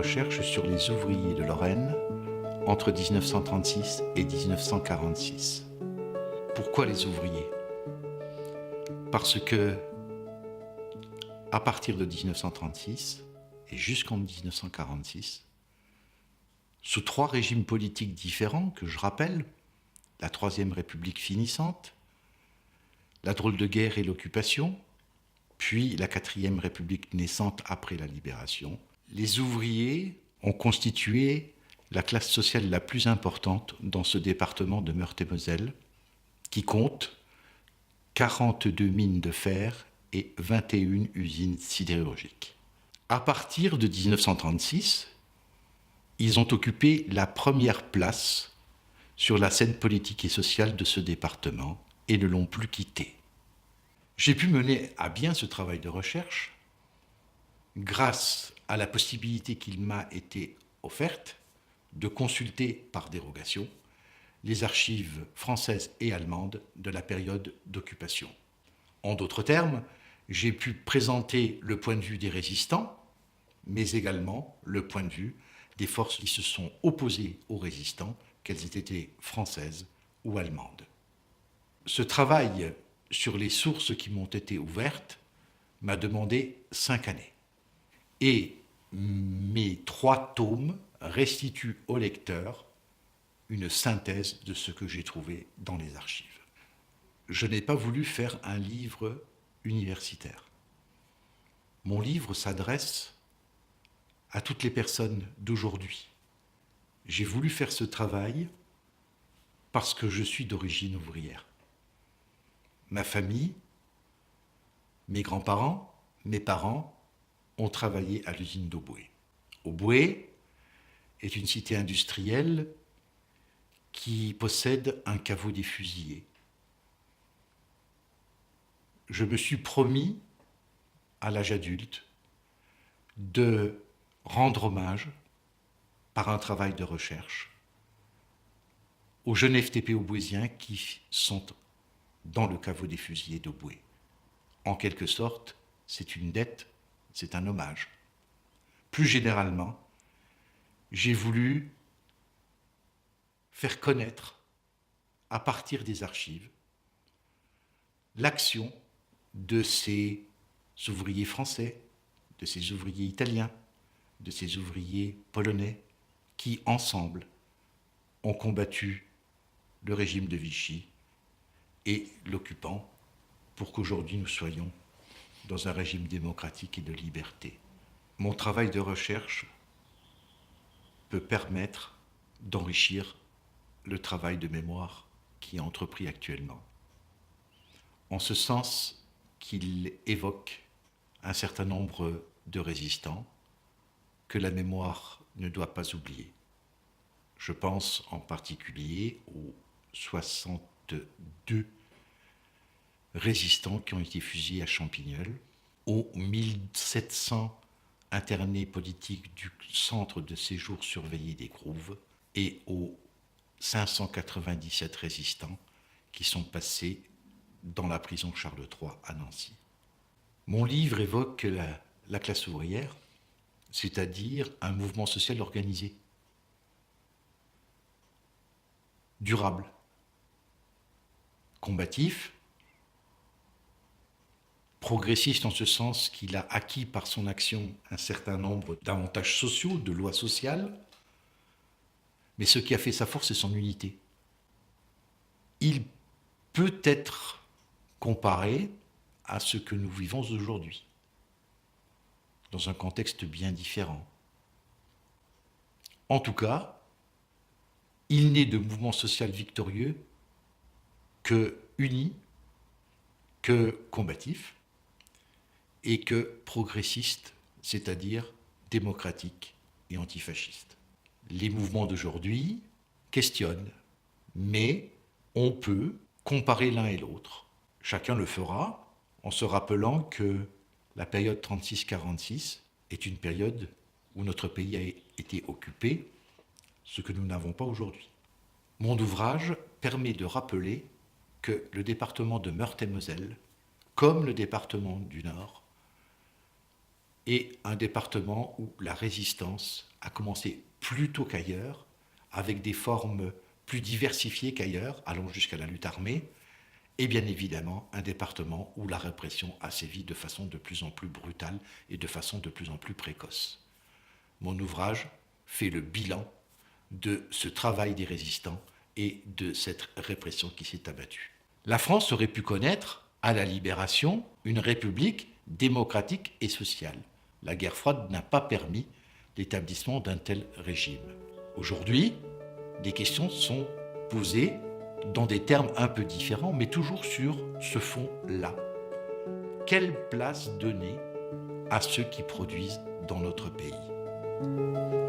recherche sur les ouvriers de Lorraine entre 1936 et 1946. Pourquoi les ouvriers ? Parce que, à partir de 1936 et jusqu'en 1946, sous 3 régimes politiques différents que je rappelle, la Troisième République finissante, la drôle de guerre et l'occupation, puis la Quatrième République naissante après la libération, les ouvriers ont constitué la classe sociale la plus importante dans ce département de Meurthe-et-Moselle, qui compte 42 mines de fer et 21 usines sidérurgiques. À partir de 1936, ils ont occupé la première place sur la scène politique et sociale de ce département et ne l'ont plus quitté. J'ai pu mener à bien ce travail de recherche grâce à la possibilité qu'il m'a été offerte de consulter par dérogation les archives françaises et allemandes de la période d'occupation. En d'autres termes, j'ai pu présenter le point de vue des résistants, mais également le point de vue des forces qui se sont opposées aux résistants, qu'elles aient été françaises ou allemandes. Ce travail sur les sources qui m'ont été ouvertes m'a demandé 5 années. Et mes 3 tomes restituent au lecteur une synthèse de ce que j'ai trouvé dans les archives. Je n'ai pas voulu faire un livre universitaire. Mon livre s'adresse à toutes les personnes d'aujourd'hui. J'ai voulu faire ce travail parce que je suis d'origine ouvrière. Ma famille, mes grands-parents, mes parents ont travaillé à l'usine d'Auboué. Auboué est une cité industrielle qui possède un caveau des fusillés. Je me suis promis, à l'âge adulte, de rendre hommage, par un travail de recherche, aux jeunes FTP aubouésiens qui sont dans le caveau des fusillés d'Auboué. En quelque sorte, c'est une dette, c'est un hommage. Plus généralement, j'ai voulu faire connaître, à partir des archives, l'action de ces ouvriers français, de ces ouvriers italiens, de ces ouvriers polonais, qui, ensemble, ont combattu le régime de Vichy et l'occupant pour qu'aujourd'hui nous soyons dans un régime démocratique et de liberté. Mon travail de recherche peut permettre d'enrichir le travail de mémoire qui est entrepris actuellement. En ce sens qu'il évoque un certain nombre de résistants que la mémoire ne doit pas oublier. Je pense en particulier aux 62 résistants qui ont été fusillés à Champignelles, aux 1700 internés politiques du centre de séjour surveillé des Grouves et aux 597 résistants qui sont passés dans la prison Charles III à Nancy. Mon livre évoque la classe ouvrière, c'est-à-dire un mouvement social organisé, durable, combatif, progressiste en ce sens qu'il a acquis par son action un certain nombre d'avantages sociaux, de lois sociales, mais ce qui a fait sa force, c'est son unité. Il peut être comparé à ce que nous vivons aujourd'hui, dans un contexte bien différent. En tout cas, il n'est de mouvement social victorieux que uni, que combatif et que progressiste, c'est-à-dire démocratique et antifasciste. Les mouvements d'aujourd'hui questionnent, mais on peut comparer l'un et l'autre. Chacun le fera en se rappelant que la période 36-46 est une période où notre pays a été occupé, ce que nous n'avons pas aujourd'hui. Mon ouvrage permet de rappeler que le département de Meurthe-et-Moselle, comme le département du Nord, et un département où la résistance a commencé plus tôt qu'ailleurs, avec des formes plus diversifiées qu'ailleurs, allant jusqu'à la lutte armée, et bien évidemment un département où la répression a sévi de façon de plus en plus brutale et de façon de plus en plus précoce. Mon ouvrage fait le bilan de ce travail des résistants et de cette répression qui s'est abattue. La France aurait pu connaître, à la Libération, une république démocratique et sociale. La guerre froide n'a pas permis l'établissement d'un tel régime. Aujourd'hui, des questions sont posées dans des termes un peu différents, mais toujours sur ce fond-là. Quelle place donner à ceux qui produisent dans notre pays ?